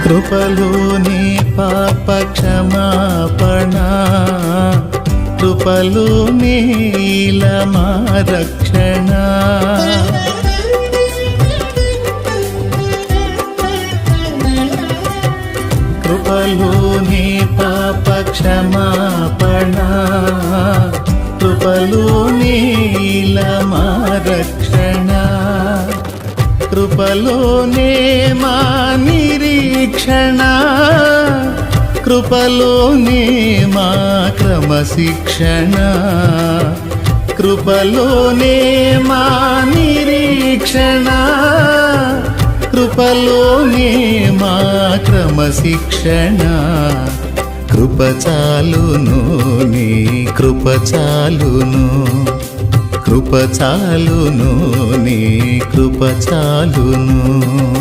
కృపలోనే పాప క్షమాపణ, కృపలోనే మా రక్షణ. కృపలోనే పాప క్షమాపణ, కృపలోనే మా రక్షణ. కృపలోనే మా నిరీక్షణ, కృపలోనే మా క్రమశిక్షణ. కృపలోనే మా నిరీక్షణ, కృపలోనే మా క్రమశిక్షణ. కృప చాలును, నీ కృప చాలును, కృప చాలును, నీ కృప చాలును.